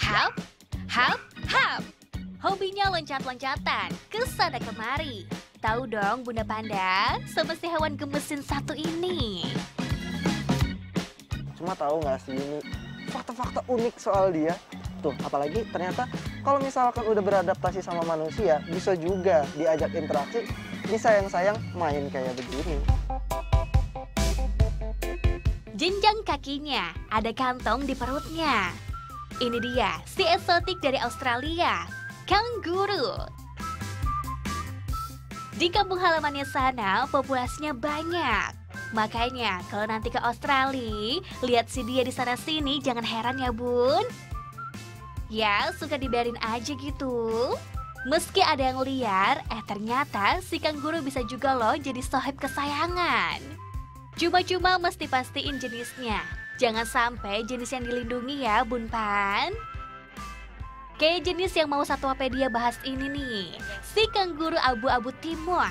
Hap, hap, hap. Hobinya loncat-loncatan, kesana kemari. Tahu dong Bunda Panda, sama si hewan gemesin satu ini. Cuma tahu nggak sih ini fakta-fakta unik soal dia? Tuh, apalagi ternyata kalau misalkan udah beradaptasi sama manusia, bisa juga diajak interaksi, disayang-sayang main kayak begini. Jenjang kakinya, ada kantong di perutnya. Ini dia, si eksotik dari Australia, kanguru. Di kampung halamannya sana, populasinya banyak. Makanya kalau nanti ke Australia, lihat si dia di sana-sini, jangan heran ya bun. Ya, suka dibiarin aja gitu. Meski ada yang liar, ternyata si kanguru bisa juga loh jadi sohib kesayangan. Cuma-cuma mesti pastiin jenisnya. Jangan sampai jenis yang dilindungi ya Bun Pan. Kayak jenis yang mau Satwapedia bahas ini nih, si kanguru abu-abu timur.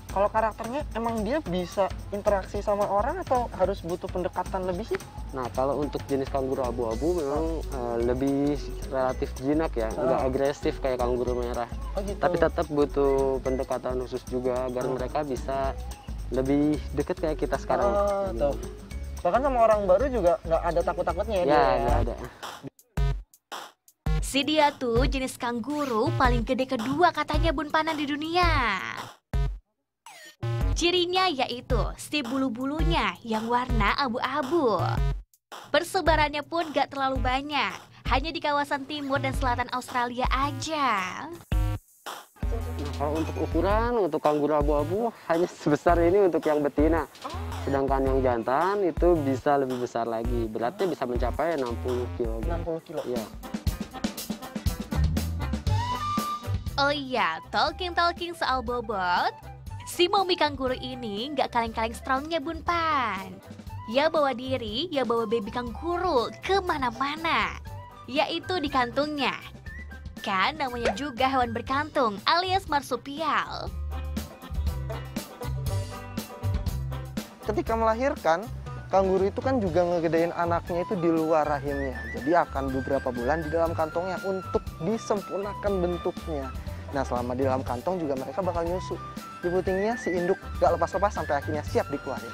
Kalau karakternya emang dia bisa interaksi sama orang atau harus butuh pendekatan lebih sih? Nah, kalau untuk jenis kanguru abu-abu memang lebih relatif jinak ya, nggak agresif kayak kanguru merah. Oh, gitu. Tapi tetap butuh pendekatan khusus juga agar mereka bisa lebih deket kayak kita sekarang. Tuh. Bahkan sama orang baru juga nggak ada takut-takutnya ya? Ya, nggak ada. Si dia tuh jenis kanguru paling gede kedua katanya Bun Panan di dunia. Cirinya yaitu si bulu-bulunya yang warna abu-abu. Persebarannya pun gak terlalu banyak, hanya di kawasan timur dan selatan Australia aja. Nah, kalau untuk ukuran, untuk kanguru abu-abu hanya sebesar ini untuk yang betina. Sedangkan yang jantan itu bisa lebih besar lagi, beratnya bisa mencapai 60 kg. 60 kilo? Iya. Oh iya, talking soal bobot. Si Momi kanguru ini nggak kaleng-kaleng strongnya Bun Pan. Ya bawa diri, ya bawa baby kanguru kemana-mana. Yaitu di kantungnya. Kan namanya juga hewan berkantung alias marsupial. Ketika melahirkan, kanguru itu kan juga ngegedein anaknya itu di luar rahimnya. Jadi akan beberapa bulan di dalam kantongnya untuk disempurnakan bentuknya. Nah, selama di dalam kantong juga mereka bakal nyusu. Di putingnya si induk gak lepas-lepas sampai akhirnya siap dikeluarin.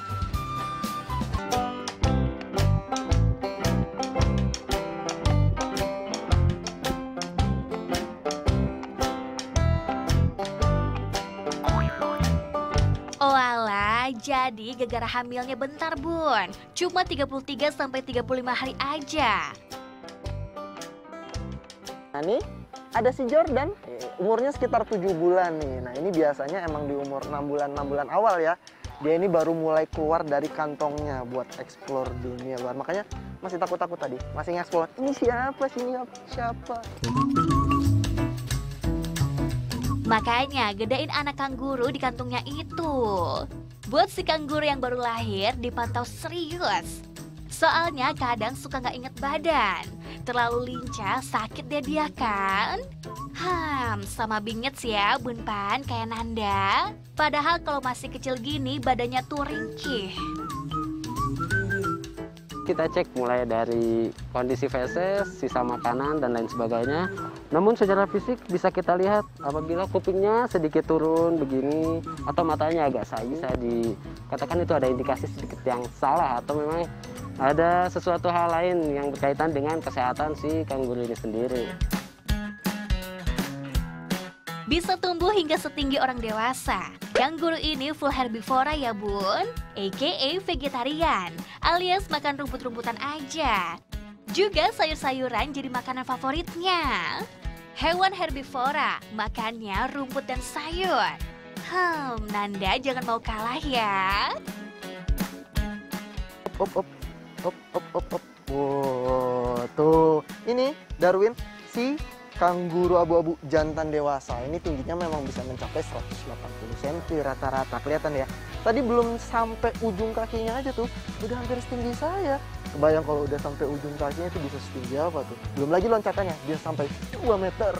Oh alah, jadi gegara hamilnya bentar Bun. Cuma 33 sampai 35 hari aja. Nah nih, ada si Jordan, umurnya sekitar 7 bulan nih. Nah ini biasanya emang di umur 6 bulan awal ya. Dia ini baru mulai keluar dari kantongnya buat explore dunia luar. Makanya masih takut-takut tadi, masih nge-explore. Ini siapa sih, ini siapa? Makanya gedein anak kanguru di kantungnya itu. Buat si kanguru yang baru lahir dipantau serius. Soalnya kadang suka nggak inget badan. Terlalu lincah, sakit deh dia kan? Sama bingit sih ya Bun Pan kayak Nanda. Padahal kalau masih kecil gini badannya tuh ringkih. Kita cek mulai dari kondisi feses, sisa makanan, dan lain sebagainya. Namun secara fisik bisa kita lihat apabila kupingnya sedikit turun begini, atau matanya agak sayu, bisa dikatakan itu ada indikasi sedikit yang salah, atau memang ada sesuatu hal lain yang berkaitan dengan kesehatan si kanguru ini sendiri. Bisa tumbuh hingga setinggi orang dewasa. Kanguru ini full herbivora ya Bun, aka vegetarian, alias makan rumput-rumputan aja. Juga sayur-sayuran jadi makanan favoritnya. Hewan herbivora, makannya rumput dan sayur. Nanda jangan mau kalah ya. Op. Wow, tuh. Ini Darwin, si kanguru abu-abu jantan dewasa. Ini tingginya memang bisa mencapai 180 cm rata-rata. Kelihatan ya? Tadi belum sampai ujung kakinya aja tuh, udah hampir setinggi saya. Kebayang kalau udah sampai ujung kakinya itu bisa setinggi apa tuh? Belum lagi loncatannya, bisa sampai 2 meter.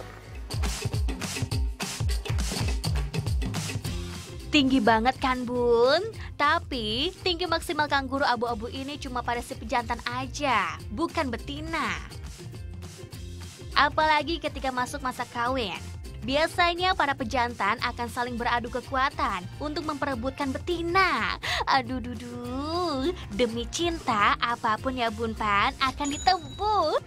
Tinggi banget kan bun? Tapi tinggi maksimal kanguru abu-abu ini cuma pada si pejantan aja, bukan betina. Apalagi ketika masuk masa kawin. Biasanya para pejantan akan saling beradu kekuatan untuk memperebutkan betina. Aduh dudu, demi cinta apapun ya Bun Pan akan ditebus.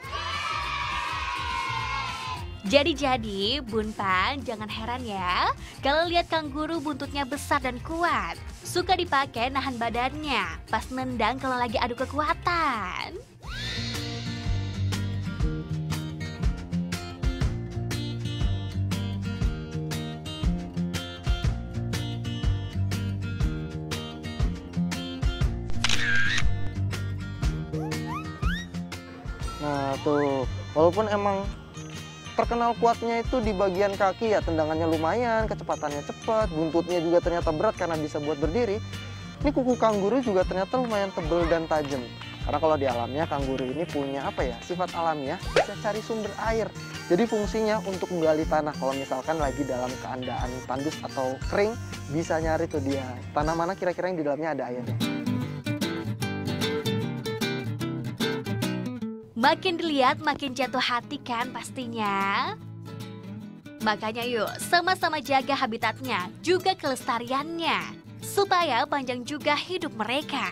Jadi Bun Pan jangan heran ya kalau lihat kanguru buntutnya besar dan kuat. Suka dipakai nahan badannya pas nendang kalau lagi adu kekuatan. Nah tuh, walaupun emang terkenal kuatnya itu di bagian kaki ya, tendangannya lumayan, kecepatannya cepat, buntutnya juga ternyata berat karena bisa buat berdiri. Ini kuku kanguru juga ternyata lumayan tebal dan tajam. Karena kalau di alamnya kanguru ini punya apa ya, sifat alamiah, bisa cari sumber air. Jadi fungsinya untuk menggali tanah. Kalau misalkan lagi dalam keadaan tandus atau kering, bisa nyari tuh dia tanah mana kira-kira yang di dalamnya ada airnya. Makin dilihat makin jatuh hati kan pastinya. Makanya yuk sama-sama jaga habitatnya juga kelestariannya supaya panjang juga hidup mereka.